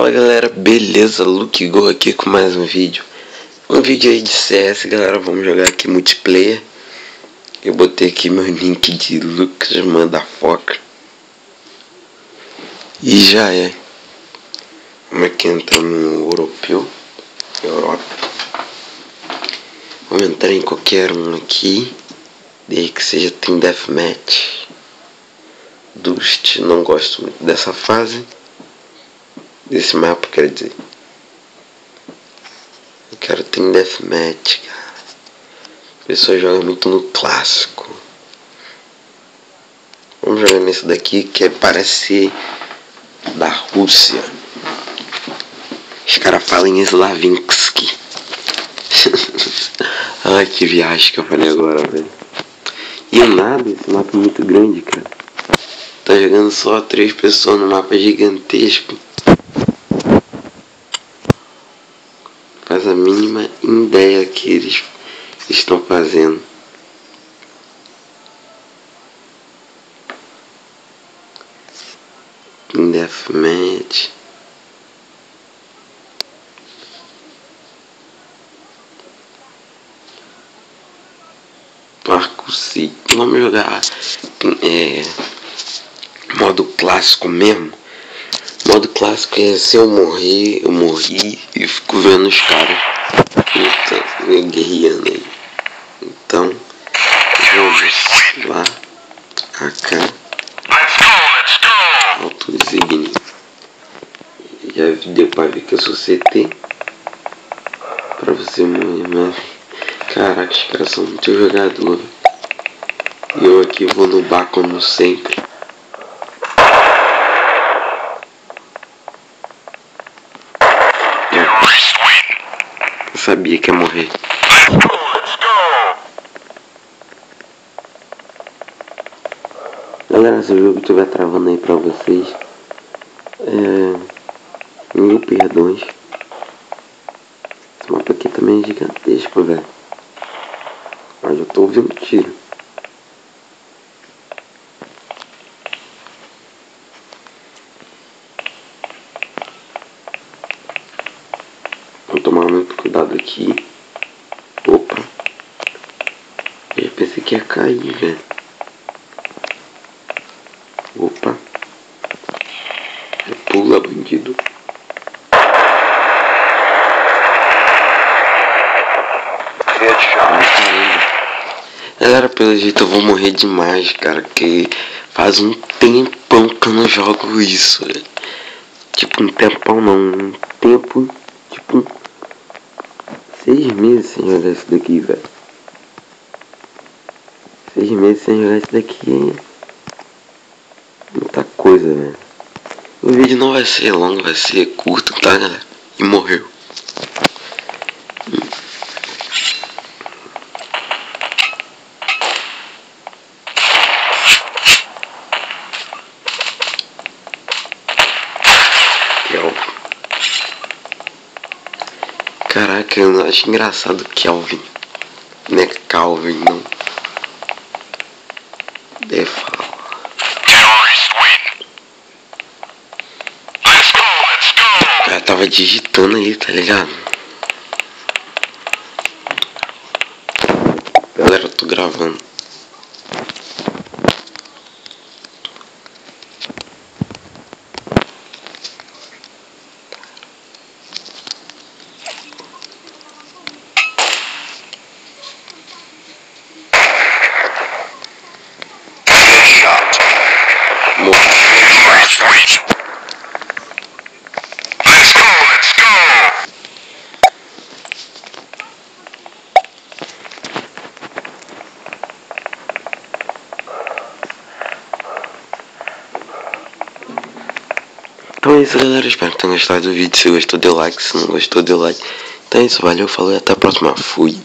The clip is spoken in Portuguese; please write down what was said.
Fala galera, beleza? Luke Go aqui com mais um vídeo. Um vídeo aí de CS, galera. Vamos jogar aqui multiplayer. Eu botei aqui meu link de Lucas Motherfucker. E já é. Vamos aqui entrar no europeu. Europa. Vamos entrar em qualquer um aqui. Desde que seja Team Deathmatch. Dust, não gosto muito dessa fase. Desse mapa, quer dizer. Eu quero Team Deathmatch, cara. A pessoa joga muito no clássico. Vamos jogar nesse daqui que parece da Rússia. Os caras falam em Slavinsky. Ai, que viagem que eu falei agora, velho. E nada, esse mapa é muito grande, cara. Tá jogando só 3 pessoas no mapa gigantesco. Faz a mínima ideia que eles estão fazendo. Deathmatch. Arco City. Vamos jogar modo clássico mesmo. Modo clássico é se eu morrer, eu morri e fico vendo os caras guerreando aí. Então, vamos lá, AK, alto design. Já deu pra ver que eu sou CT. Pra você morrer, mas caraca, os caras são muito jogadores. E eu aqui vou no bar como sempre. Eu sabia que ia morrer. Galera, se o jogo estiver travando aí pra vocês, mil perdões. Esse mapa aqui também é gigantesco, velho. Mas eu tô ouvindo tiro. Vou tomar muito cuidado aqui. Opa. Eu pensei que ia cair, velho. Opa. Pula, bandido. Galera, pelo jeito eu vou morrer demais, cara. Que faz um tempão que eu não jogo isso, velho. Tipo, um tempão não. Um tempo, tipo, 6 meses sem jogar isso daqui, velho. 6 meses sem jogar isso daqui é muita coisa, velho. O vídeo não vai ser longo, vai ser curto, tá, galera? E morreu. Caraca, eu acho engraçado Kelvin. Não é Calvin, não. Deve falar. O cara tava digitando aí, tá ligado? Galera, eu tô gravando. Então é isso, galera, espero que tenham gostado do vídeo. Se gostou, dê like, se não gostou, dê like. Então é isso, valeu, falou e até a próxima. Fui.